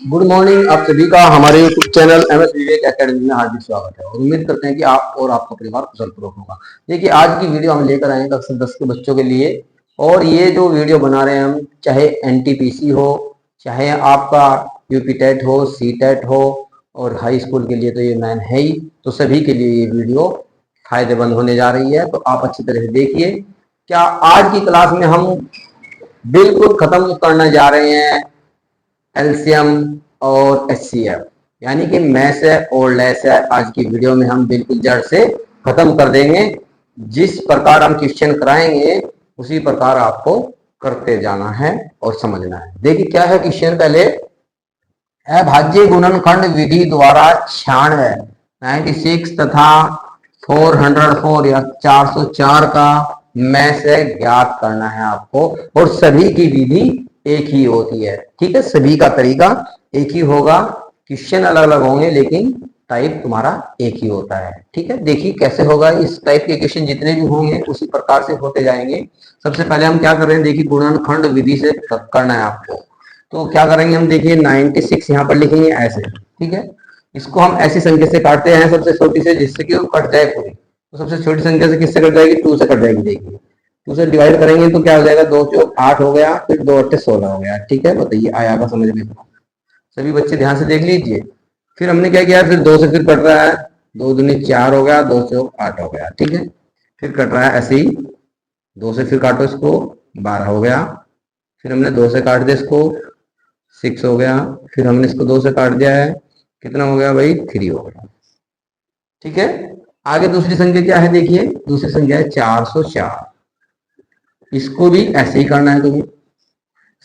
Good morning आप सभी का हमारे यूट्यूब चैनल एमएस विवेक एकेडमी में हार्दिक स्वागत है और उम्मीद करते हैं कि आप और आपका परिवार कुशल पूर्वक होगा। देखिए आज की वीडियो हम लेकर आए हैं कक्षा 10 के बच्चों के लिए। और ये जो वीडियो बना रहे हैं हम, चाहे एनटीपीसी हो, चाहे आपका यूपी टेट हो, सी टेट हो, और हाई स्कूल के लिए तो ये मैन है ही, तो सभी के लिए ये वीडियो फायदेमंद होने जा रही है। तो आप अच्छी तरह से देखिए। क्या आज की क्लास में हम बिल्कुल खत्म करने जा रहे हैं एलसीएम और एचसीएफ, यानी कि मैथ है और लेस है। आज की वीडियो में हम बिल्कुल जड़ से खत्म कर देंगे। जिस प्रकार हम क्वेश्चन कराएंगे उसी प्रकार आपको करते जाना है और समझना है। देखिए क्या है क्वेश्चन। पहले अभाज्य गुणनखंड विधि द्वारा 96 96 तथा 404 या 404 का में से ज्ञात करना है आपको। और सभी की विधि एक ही होती है, ठीक है। सभी का तरीका एक ही होगा, क्वेश्चन अलग अलग होंगे लेकिन टाइप तुम्हारा एक ही होता है, ठीक है। देखिए कैसे होगा। इस टाइप के क्वेश्चन जितने भी होंगे उसी प्रकार से होते जाएंगे। सबसे पहले हम क्या कर रहे हैं, देखिए गुणनखंड विधि से करना है आपको। तो क्या करेंगे हम, देखिए 96 यहाँ पर लिखेंगे ऐसे, ठीक है। इसको हम ऐसी संख्या से काटते हैं सबसे छोटी से, जिससे कि वो कट जाए पूरी। तो सबसे छोटी संख्या से किससे कट जाएगी, 2 से कट जाएगी। देखिए 2 से डिवाइड करेंगे तो क्या हो जाएगा, 2 चौक 8 हो गया, फिर 2 8 16 हो गया, ठीक है। बताइए आया का समझ में। सभी बच्चे ध्यान से देख लीजिए। फिर हमने क्या किया, फिर 2 से फिर कट रहा है, 2 दूनी 4 हो गया, 2 चौक 8 हो गया, ठीक है। फिर कट रहा है ऐसे ही, 2 से फिर काटो इसको, 12 हो गया। फिर हमने 2 से काट दिया इसको, 6 हो गया। फिर हमने इसको 2 से काट दिया है, कितना हो गया भाई, 3 हो गया, ठीक है। आगे दूसरी संख्या क्या है, देखिए दूसरी संख्या है 404। इसको भी ऐसे ही करना है तुम्हें।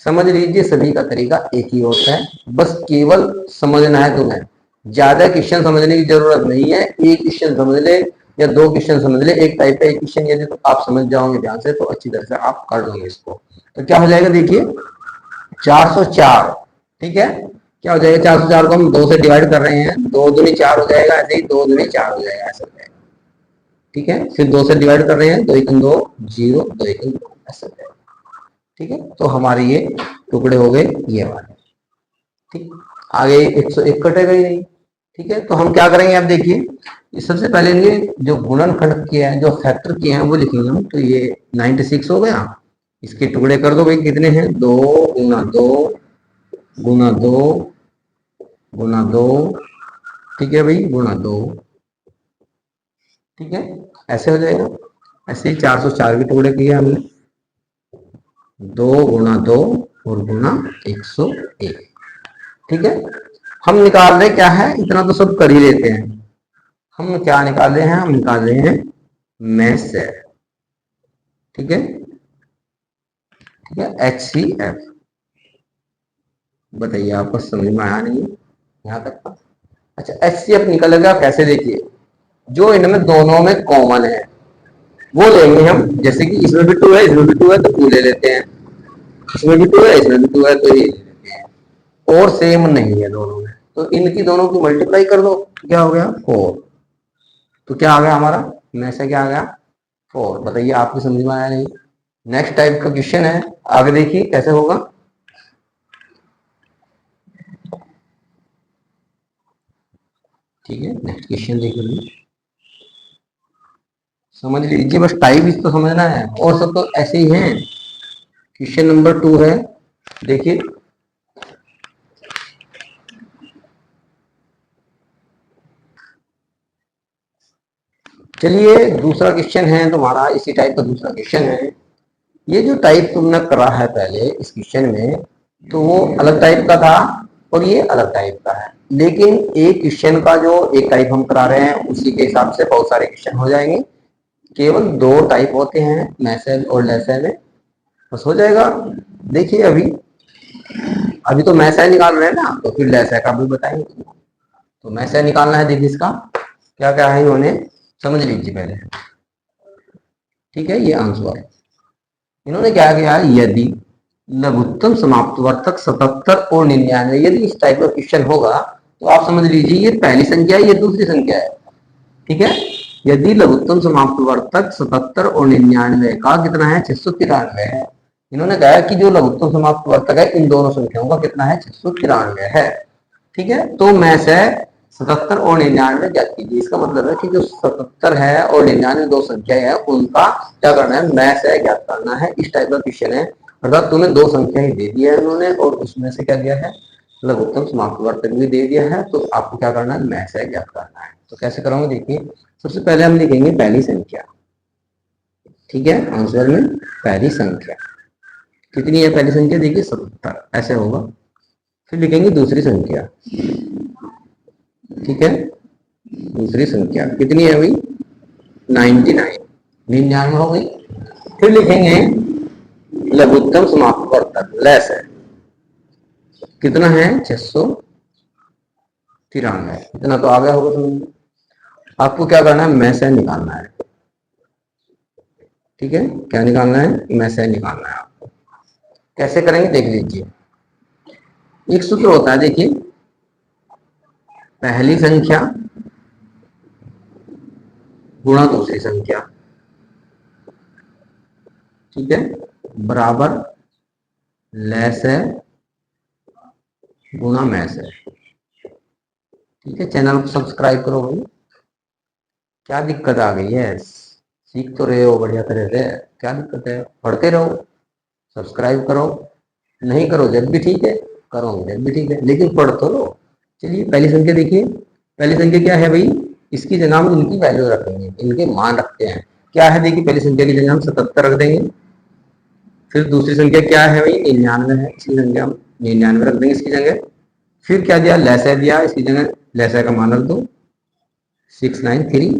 समझ लीजिए सभी का तरीका एक ही होता है, बस केवल समझना है तुम्हें। ज्यादा क्वेश्चन समझने की जरूरत नहीं है। एक क्वेश्चन समझ ले या 2 क्वेश्चन समझ ले, एक टाइप का एक क्वेश्चन यदि तो आप समझ जाओगे ध्यान से तो अच्छी तरह से आप कर लोगे इसको। तो क्या हो जाएगा, देखिए 404, ठीक है। क्या हो जाएगा, 404 को हम 2 से डिवाइड कर रहे हैं, 2 दूनी 4 हो जाएगा, ऐसे ही 2 दूनी 4 हो जाएगा, ऐसा हो जाएगा, ठीक है। फिर 2 से डिवाइड कर रहे हैं, 2 1 2 0, 2 1 2, ऐसा हो जाएगा, ठीक है। तो हमारे ये टुकड़े हो गए ये वाले, ठीक। आगे 101 कटेगा ही नहीं, ठीक है। तो हम क्या करेंगे, अब देखिए सबसे पहले ये जो गुणनखंड किया है, जो फैक्टर किए हैं वो लिखेंगे हम। तो ये 96 हो गया, इसके टुकड़े कर दो भाई, कितने हैं, 2 गुना 2 गुना 2 गुना 2, ठीक है भाई, गुना 2, ठीक है। ऐसे हो जाएगा। ऐसे ही 404 के टुकड़े किए हमने, 2 गुना 2 और गुना 101, ठीक है। हम निकाल रहे क्या है, इतना तो सब कर ही लेते हैं। हम क्या निकाल रहे हैं, हम निकाल रहे हैं में से, ठीक है, ठीक है, HCF। बताइए आपको समझ में आया नहीं यहाँ तक। अच्छा HCF निकल गया कैसे, देखिए जो इनमें दोनों में कॉमन है वो लेंगे हम। जैसे कि इसमें भी 2 है, इसमें भी 2 है, तो 2 ले लेते हैं। इसमें भी 2 है, इसमें भी 2 है, तो ये ले लेते हैं। और सेम नहीं है दोनों में, तो इनकी दोनों की मल्टीप्लाई कर दो, क्या हो गया 4। तो क्या आ गया हमारा, में से क्या आ गया 4। बताइए आपकी समझ में आया नहीं। नेक्स्ट टाइप का क्वेश्चन है, आगे देखिए कैसे होगा। ठीक है, नेक्स्ट क्वेश्चन देखिए, समझ लीजिए, बस टाइप इसको समझना है और सब तो ऐसे ही है। क्वेश्चन नंबर 2 है, देखिए चलिए दूसरा क्वेश्चन है तुम्हारा, इसी टाइप का दूसरा क्वेश्चन है। ये जो टाइप तुमने करा है पहले इस क्वेश्चन में, तो वो अलग टाइप का था और ये अलग टाइप का है। लेकिन एक क्वेश्चन का जो एक टाइप हम करा रहे हैं उसी के हिसाब से बहुत सारे क्वेश्चन हो जाएंगे। केवल 2 टाइप होते हैं, मैसेज और लेसेज में, बस हो जाएगा। देखिए अभी अभी तो मैसेज निकाल रहे हैं ना, तो फिर लेसेज का भी बताएंगे। तो मैसेज निकालना है, देखिए इसका क्या क्या है इन्होंने समझ लीजिए पहले, ठीक है। ये आंसर इन्होंने क्या किया, यदि लघुत्तम समाप्तवर्तक 77 और 99, यदि इस टाइप का क्वेश्चन होगा तो आप समझ लीजिए ये पहली संख्या है, ये दूसरी संख्या है, ठीक है। यदि लघुत्तम समाप्तवर्तक 77 और 99 का कितना है, 693 है, इन्होंने कहा कि जो लघुत्तम समापवर्तक है इन दोनों संख्याओं का कितना है, 693 है। ठीक है, तो मैं से 77 और 99 ज्ञात कीजिए। इसका मतलब है कि जो 77 है और 99 दो संख्या है उनका क्या करना है, मैं से ज्ञात करना है। इस टाइप का क्वेश्चन है, अर्थात तुम्हें दो संख्या ही दे दिया है उन्होंने और उसमें से क्या दिया है, लघुत्तम समापवर्तक भी दे दिया है, तो आपको क्या करना है, मैं से ज्ञात करना है। तो कैसे करोगे, देखिए सबसे पहले हम लिखेंगे पहली संख्या। ठीक है, आंसर में पहली संख्या कितनी है, पहली संख्या देखिए 77, ऐसे होगा। फिर लिखेंगे दूसरी संख्या। ठीक है, दूसरी संख्या कितनी है भाई, 99, 99 हो गई। फिर लिखेंगे लघुत्तम समापवर्तक लेस है, कितना है, 693। इतना तो आ गया होगा समझ। आपको क्या करना है, में से निकालना है। ठीक है, क्या निकालना है, में से निकालना है आपको। कैसे करेंगे देख लीजिए। एक सूत्र होता है, देखिए पहली संख्या गुणा दूसरी संख्या, ठीक है, बराबर लेस है गुणा में से। ठीक है, चैनल को सब्सक्राइब करो भाई। क्या दिक्कत आ गई है, सीख तो रहे हो बढ़िया तरह से, क्या दिक्कत है, पढ़ते रहो, सब्सक्राइब करो। नहीं करो जब भी ठीक है, करोगे जब भी ठीक है, लेकिन पढ़ तो लो। चलिए पहली संख्या देखिए, पहली संख्या क्या है भाई, इसकी जगह हम इनकी वैल्यू रखेंगे, इनके मान रखते हैं। क्या है देखिए, पहली संख्या की जगह हम 77 रख देंगे। फिर दूसरी संख्या क्या है भाई, 99 है, इसकी संख्या हम 99 रख देंगे इसकी जगह। फिर क्या दिया, लैसा दिया, इसकी जगह लैसा का मान रख दो 693।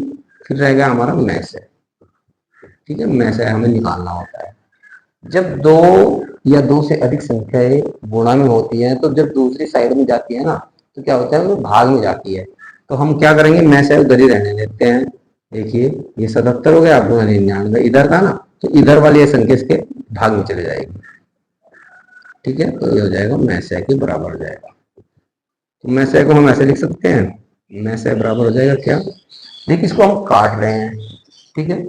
फिर रहेगा हमारा मैस है। ठीक है, मैस है हमें निकालना होता है। जब दो या दो से अधिक संख्याएं गुणा में होती हैं तो जब दूसरी साइड में जाती है ना, तो क्या होता है, वो भाग में जाती है। तो हम क्या करेंगे, मैस है उधर ही रहने देते हैं। देखिए ये 77 हो गया, अब 99 इधर था ना, तो इधर वाली ये संख्या इसके भाग में चले जाएगी। ठीक है, तो ये हो जाएगा मैस है के बराबर हो जाएगा। तो मैस है को हम ऐसे लिख सकते हैं, मैस है बराबर हो जाएगा क्या, देखिए इसको हम काट रहे हैं। ठीक है,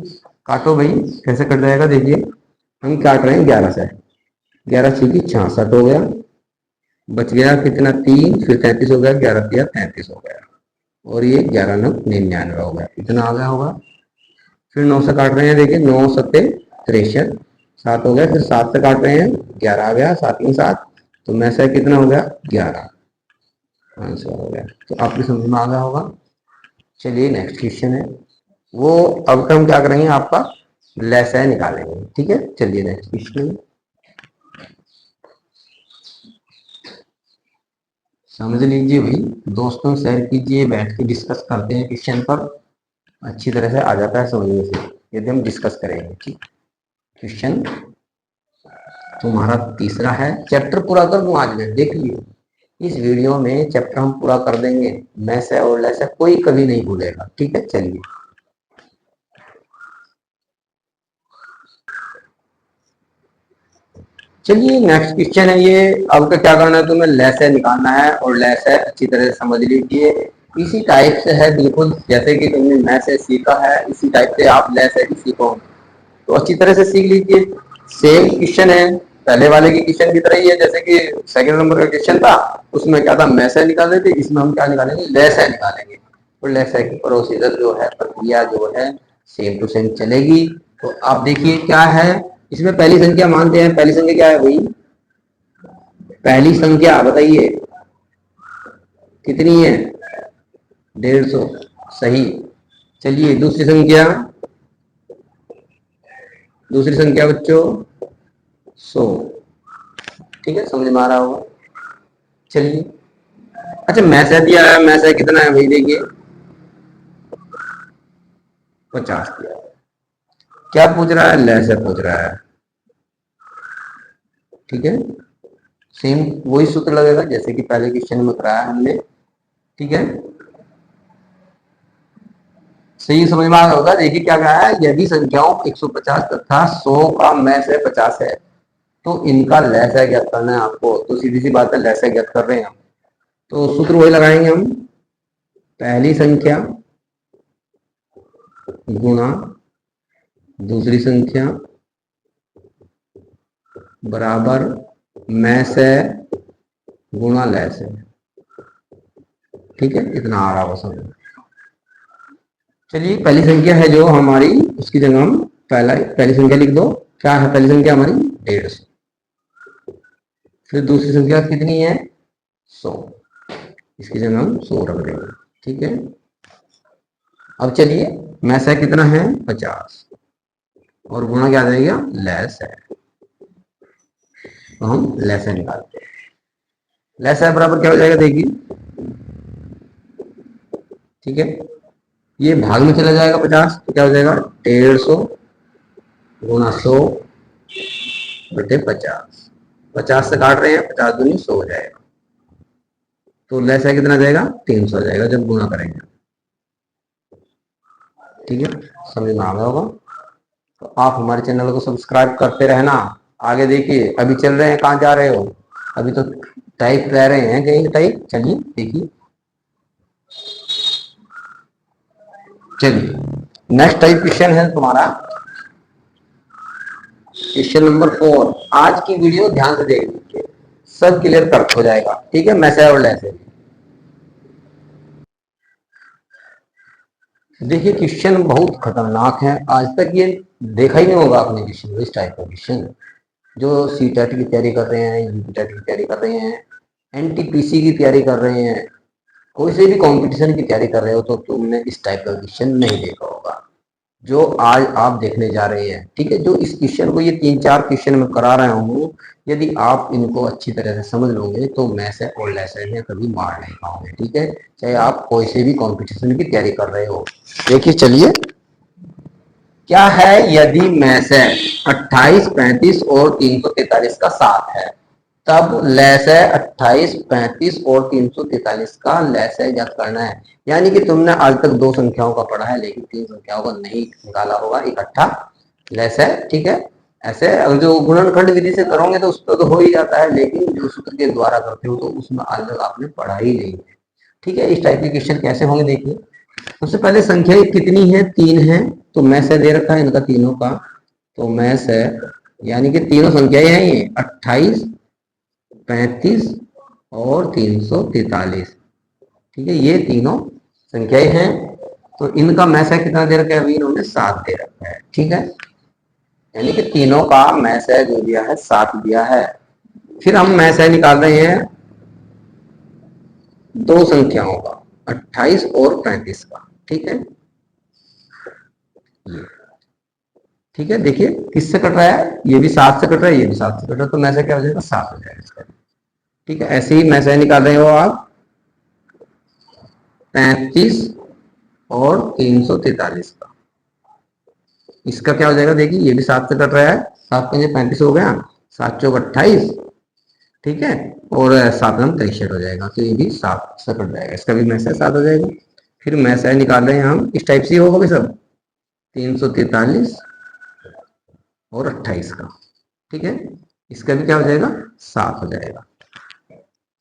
काटो भाई, कैसे कट जाएगा, देखिए हम काट रहे हैं 11 से, 11 छीकी 66 हो गया, बच गया कितना 3, फिर 33 हो गया, 11 दिया 33 हो गया, और ये 11 9 99 हो गया, इतना आ गया होगा। फिर 9 से काट रहे हैं, देखिए 9 सत्ते 63, 7 हो गया, फिर 7 से काट रहे हैं, 11 आ गया, 7 में 7, तो में से कितना हो गया 11, आंसर हो गया। तो आपकी समझ में आ गया होगा। चलिए नेक्स्ट क्वेश्चन है, वो अब हम क्या करेंगे, आपका लेस है निकालेंगे। ठीक है, चलिए नेक्स्ट क्वेश्चन समझ लीजिए भाई, दोस्तों शेयर कीजिए, बैठ के डिस्कस करते हैं क्वेश्चन पर, अच्छी तरह से आ जाता है समझने से यदि हम डिस्कस करेंगे। ठीक, क्वेश्चन तुम्हारा तीसरा है, चैप्टर पूरा कर दूं आज मैं, देख लिए इस वीडियो में चैप्टर हम पूरा कर देंगे, मैं से और लेसे कोई कभी नहीं भूलेगा। ठीक है, चलिए चलिए नेक्स्ट क्वेश्चन है ये। अब का क्या करना है, तुम्हें लेसे निकालना है और लेसे अच्छी तरह से समझ लीजिए। इसी टाइप से है बिल्कुल, जैसे कि तुमने मैं से सीखा है इसी टाइप से आप लेसे भी सीखो, तो अच्छी तरह से सीख लीजिए। सेम क्वेश्चन है, पहले वाले की क्वेश्चन की तरह ही है, जैसे कि सेकंड नंबर का क्वेश्चन था उसमें क्या था, मैसे निकाले थे, इसमें हम क्या निकालेंगे, लेसे निकालेंगे। और लेसे की प्रोसीजर जो है, प्रक्रिया जो है सेम टू सेम चलेगी। तो आप देखिए क्या है, इसमें पहली संख्या मानते हैं, पहली संख्या क्या है भाई, पहली संख्या बताइए कितनी है, 150, सही। चलिए दूसरी संख्या, दूसरी संख्या बच्चों 100। ठीक है, समझ में आ रहा होगा। चलिए अच्छा, मैसेज दिया है, मैसेज कितना है भाई, देखिए 50 दिया है। क्या पूछ रहा है, लेसे पूछ रहा है। ठीक है, सेम वही सूत्र लगेगा जैसे कि पहले क्वेश्चन में कराया हमने। ठीक है, सही समझ में आ रहा होगा। देखिए क्या कहा है, यदि संख्याओं 150 तथा 100 का में से 50 है तो इनका लहसा ज्ञात करना है आपको। तो सीधी सी बात है, लहसा ज्ञात कर रहे हैं हम, तो सूत्र वही लगाएंगे हम, पहली संख्या गुणा दूसरी संख्या बराबर मैस है गुणा लैस है। ठीक है, इतना आ रहा होगा समझ। चलिए पहली संख्या है जो हमारी, उसकी जगह हम पहली संख्या लिख दो। क्या है पहली संख्या हमारी? 150। फिर दूसरी संख्या कितनी है? 100। इसकी जगह हम 100 रख देंगे। ठीक है, अब चलिए मैस है कितना है? 50 और गुणा क्या आ जाएगा? लेस है। तो हम लेस है निकालते हैं। लेस है बराबर क्या हो जाएगा देखिए। ठीक है, ये भाग में चला जाएगा 50, तो क्या हो जाएगा? 150 गुणा 100 बटे 50। 50 से काट रहे हैं, 50 दूनी 100 हो जाएगा। तो लेस है कितना जाएगा? 300 हो जाएगा जब गुणा करेंगे। ठीक है, समझ में आ गया होगा। तो आप हमारे चैनल को सब्सक्राइब करते रहना। आगे देखिए, अभी चल रहे हैं, कहाँ जा रहे हो? अभी तो टाइप रह रहे हैं कहीं टाइप। चलिए देखिए, चलिए नेक्स्ट टाइप क्वेश्चन है तुम्हारा क्वेश्चन नंबर 4। आज की वीडियो ध्यान से देख लीजिए, सब क्लियर कर हो जाएगा। ठीक है, मैसेज और लेस। देखिए क्वेश्चन बहुत खतरनाक है, आज तक ये देखा ही नहीं होगा आपने क्वेश्चन, इस टाइप का क्वेश्चन। जो सी टेट की तैयारी कर रहे हैं, यूपी टेट की तैयारी कर रहे हैं, एनटीपीसी की तैयारी कर रहे हैं, कोई से भी कंपटीशन की तैयारी कर रहे हो, तो तुमने इस टाइप का क्वेश्चन नहीं देखा होगा जो आज आप देखने जा रहे हैं। ठीक है, जो इस क्वेश्चन को, ये 3-4 क्वेश्चन मैं करा रहा हूँ, यदि आप इनको अच्छी तरह से समझ लोगे तो मैसे और लेसन में कभी मार नहीं पाओगे। ठीक है, चाहे आप कोई से भी कंपटीशन की तैयारी कर रहे हो। देखिए चलिए, क्या है यदि मैसे 28, 35 और 343 का 7 है, तब लैसे 28, 35 और 343 का लैसे ज्ञात करना है। यानी कि तुमने आज तक 2 संख्याओं का पढ़ा है, लेकिन 3 संख्याओं का नहीं निकाला होगा इकट्ठा लैसे। ठीक है, ऐसे अगर जो गुणनखंड विधि से करोगे तो उसको तो हो ही जाता है, लेकिन जो सूत्र के द्वारा करते हो तो उसमें आज तक आपने पढ़ा ही नहीं। ठीक है, इस टाइप के क्वेश्चन कैसे होंगे देखिए। सबसे पहले संख्या कितनी है? 3 है, तो मैस है दे रखा है इनका तीनों का। तो मैस है यानी कि तीनों संख्याएं हैं ये 28, 35 और 343। ठीक है, ये तीनों संख्याएं हैं। तो इनका मैस है कितना दे रखा है? अभी इन्होंने 7 दे रखा है। ठीक है, यानी कि तीनों का मैस है जो दिया है 7 दिया है। फिर हम मैस है निकाल रहे हैं 2 संख्याओं का, 28 और 35 का। ठीक है, ये ठीक है, देखिए किससे कट रहा है? ये भी 7 से कट रहा है, ये भी 7 से कट रहा है, तो मैसे क्या हो जाएगा? 7 हो जाएगा इसका। ठीक है, ऐसे ही मैसे निकाल रहे हो आप 35 और 343 का। इसका क्या हो जाएगा? देखिए ये भी 7 से कट रहा है, 7 पंजे 35 हो गया, 7 चौक 28। ठीक है, और 7 हम 63 हो जाएगा, तो ये भी 7 से कट जाएगा, इसका भी मैसेज 7 हो जाएगा। फिर मैसेज निकाल रहे हैं हम, इस टाइप से होगा भी सब 343 और 28 का। ठीक है, इसका भी क्या हो जाएगा? 7 हो जाएगा।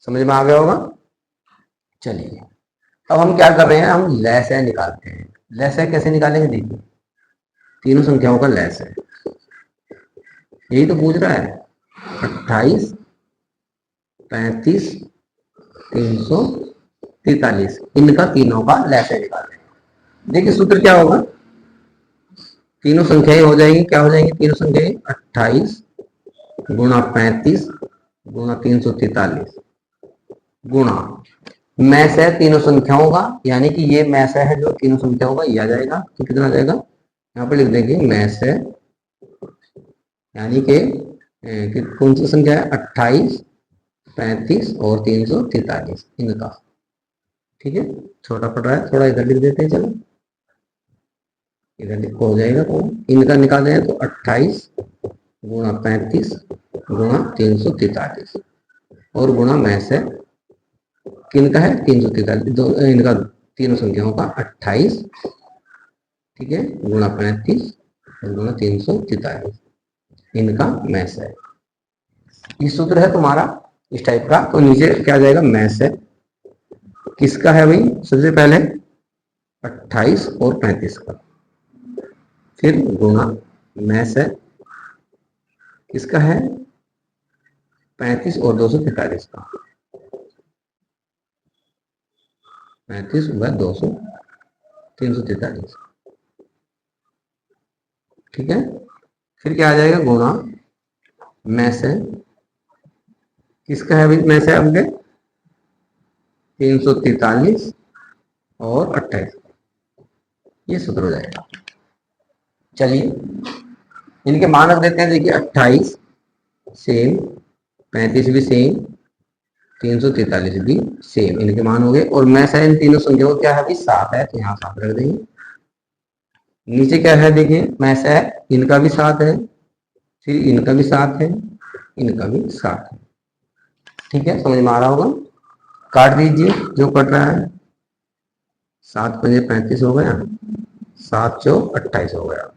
समझ में आ गया होगा। चलिए अब हम क्या कर रहे हैं? हम लैसे निकालते हैं। लैसे कैसे निकालेंगे देखिए, तीनों संख्याओं का लैस है, यही तो पूछ रहा है। 28, 35, 343, इनका तीनों का लैसे निकालें। देखिए सूत्र क्या होगा? तीनों संख्याएं हो जाएंगी, क्या हो जाएंगी तीनों संख्याएं? 28 गुणा 35 गुणा 343 गुणा मैस है तीनों संख्याओं का, यानी कि ये मैस है जो तीनों संख्याओं का, ये आ जाएगा। तो कितना आ जाएगा? यहाँ पर लिख देंगे मैस है, यानी कि कौन सी संख्या है? 28, 35 और 343 इनका। ठीक है, छोटा पड़ रहा है थोड़ा, इधर लिख देते हैं। चलो इधर लिखो हो जाएगा। तो इनका निकाल दें तो 28 गुणा 35 गुणा 343 और गुणा मैस है किनका है? 343, इनका तीनों संख्याओं का 28। ठीक है, गुणा 35 और गुणा 343 इनका मैस है। ये सूत्र है तुम्हारा इस टाइप का। तो नीचे क्या आ जाएगा? मैस है किसका है भाई? सबसे पहले 28 और 35 का, फिर गुणा मैस है किसका है? 35 और 243 का, 35 व 200 343, ठीक है। फिर क्या आ जाएगा, गुणा में से, किसका है भाई में से आपके, 343 और 28, ये सूत्र हो जाएगा। चलिए इनके मान रख देते हैं, देखिए 28 सेम, 35 भी सेम, 343 भी सेम, इनके मान हो गए। और में से इन तीनों संख्याओं क्या है भाई, 7 है, तो यहाँ 7 रख देंगे। नीचे क्या है देखिए, में से इनका भी 7 है, फिर इनका भी 7 है, इनका भी 7 है, ठीक है, समझ में आ रहा होगा। काट दीजिए जो कट रहा है, 7 पंजे 35 हो गया, 7 चौक 28 हो गया,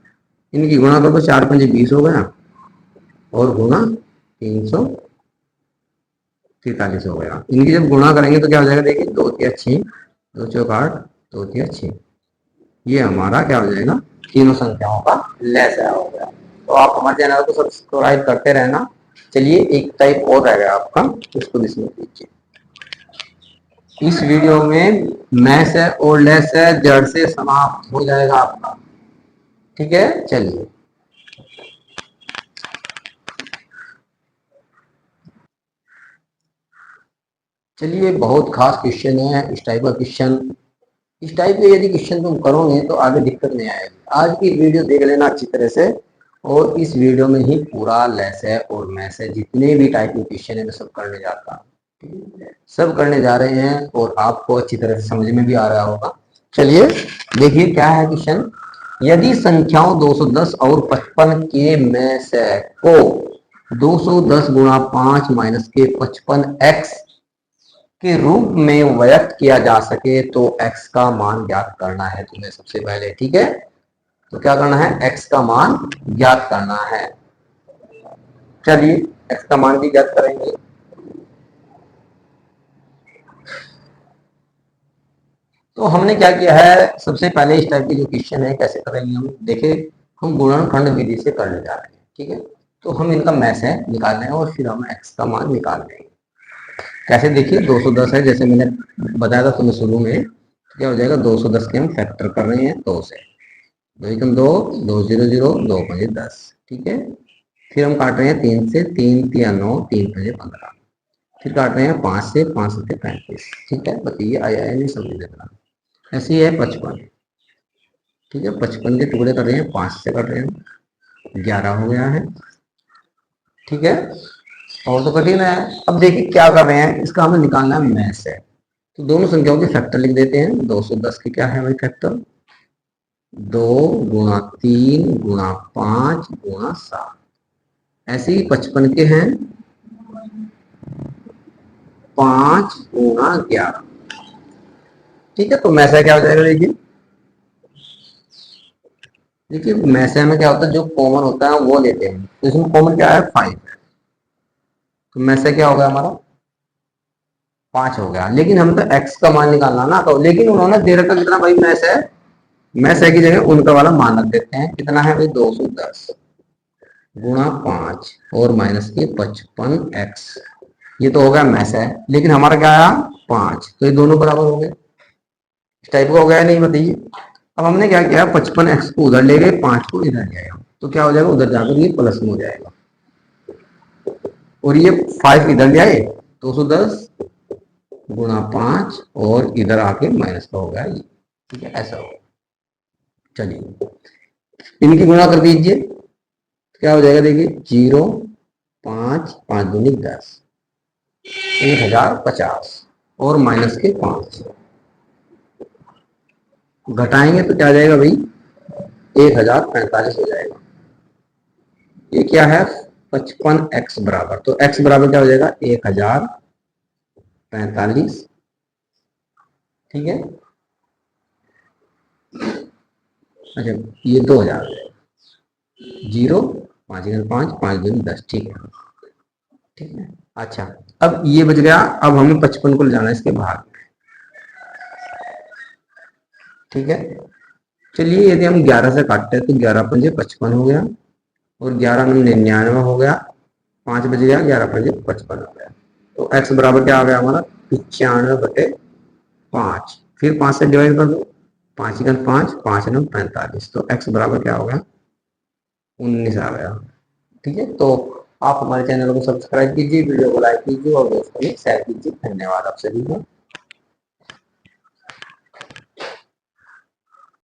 इनकी गुणा करो तो 4 पंजे 20 हो गया, और गुणा 343 हो गया। इनकी जब गुणा करेंगे तो क्या हो जाएगा, देखिए 2 तिया 6, 2 चौक 8, 2 तिया 6, ये हमारा क्या हो जाएगा, तीनों संख्याओं का लसाअ हो गया। तो आप हमारे चैनल को सब्सक्राइब करते रहना। चलिए एक टाइप और रह गया आपका, उसको भी समझ लीजिए। इस वीडियो में मैस है और लेस है जड़ से समाप्त हो जाएगा आपका, ठीक है। चलिए बहुत खास क्वेश्चन है, इस टाइप का क्वेश्चन, इस टाइप के यदि क्वेश्चन तुम करोगे तो आगे दिक्कत नहीं आएगी। आज की वीडियो देख लेना अच्छी तरह से, और इस वीडियो में ही पूरा लेस है और मैस है, जितने भी टाइप के क्वेश्चन है मैं सब करने जाता हूँ, सब करने जा रहे हैं, और आपको अच्छी तरह से समझ में भी आ रहा होगा। चलिए देखिए क्या है क्वेश्चन। यदि संख्याओं 210 और 55 के में से को 210 गुणा 5 माइनस के 55x के रूप में व्यक्त किया जा सके तो x का मान ज्ञात करना है तुम्हें सबसे पहले, ठीक है। तो क्या करना है, x का मान ज्ञात करना है। चलिए x का मान भी ज्ञात करेंगे। तो हमने क्या किया है, सबसे पहले इस टाइप के जो क्वेश्चन है कैसे करेंगे हम देखें, हम गुणनखंड विधि से करने जा रहे हैं, ठीक है। तो हम इनका मैस है निकाल रहे हैं और फिर हम x का मान निकाल रहे हैं। कैसे, देखिए 210 है, जैसे मैंने बताया था तुम्हें शुरू में, क्या हो जाएगा, 210 के हम फैक्टर कर रहे हैं 2 से, 2 एकम 2, 2 0 0, 2 पंजे 10, ठीक है। फिर हम काट रहे हैं 3 से, 3 तिया 9, 3 पंजे 15, फिर काट रहे हैं 5 से, 5 सत्ते 35, ठीक है। बताइए आया है नहीं, समझ लेना। ऐसे ही है 55, ठीक है, 55 के टुकड़े कर रहे हैं, 5 से कर रहे हैं, 11 हो गया है, ठीक है। और तो कठिन है। अब देखिए क्या कर रहे हैं, इसका हमें निकालना है मैस है, तो दोनों संख्याओं के फैक्टर लिख देते हैं। 210 के क्या है भाई फैक्टर, 2 गुणा 3 गुणा 5 गुणा 7। ऐसे ही 55 के हैं 5 गुणा 11, ठीक है। तो मैसा क्या हो जाएगा, देखिए देखिए मैसे में क्या होता है, जो कॉमन होता है वो लेते हैं, तो इसमें कॉमन क्या है 5, तो मैसे क्या होगा हमारा 5 हो गया। लेकिन हम तो x का मान निकालना ना, तो लेकिन उन्होंने दे रखा कितना भाई, मैसे की जगह उनका वाला मान रख देते हैं, कितना है भाई 210 गुणा 5 और माइनस के 55x, ये तो हो गया मैसे, लेकिन हमारा क्या आया 5, तो ये दोनों बराबर हो गए, इस टाइप का हो गया नहीं, बताइए। अब हमने क्या किया, 55x को उधर ले गए, 5 को इधर ले आए, तो क्या हो जाएगा, उधर जाकर ये प्लस में हो जाएगा, और ये 5 इधर ले आए, 210 गुणा 5 और इधर आके माइनस का हो गया ये, ठीक है, ऐसा होगा। चलिए इनकी गुणा कर दीजिए, क्या हो जाएगा, देखिए 0 5 5 दूनी 10, 1050 और माइनस के 5 घटाएंगे तो क्या आ जाएगा भाई, 1045 हो जाएगा। ये क्या है 55x बराबर, तो x बराबर क्या हो जाएगा 1045, ठीक है। अच्छा ये 2000 हो जाएगा, 0 5 5 5 दूनी 10, ठीक है, ठीक है। अच्छा अब ये बच गया, अब हमें 55 को ले जाना है इसके भाग में, ठीक है। चलिए यदि हम 11 से काटते हैं तो 11 पंजे 55 हो गया, और 11 99 हो गया, 5 बज गया, 11 5 55 हो गया। तो x बराबर क्या आ गया हमारा 95/5। फिर 5 से डिवाइड कर दो, 5 × 5 5 × 45, तो x बराबर क्या हो गया 19 आ गया। ठीक है, तो आप हमारे चैनल को सब्सक्राइब कीजिए, वीडियो को लाइक कीजिए और दोस्तों में शेयर कीजिए। धन्यवाद आप सभी का।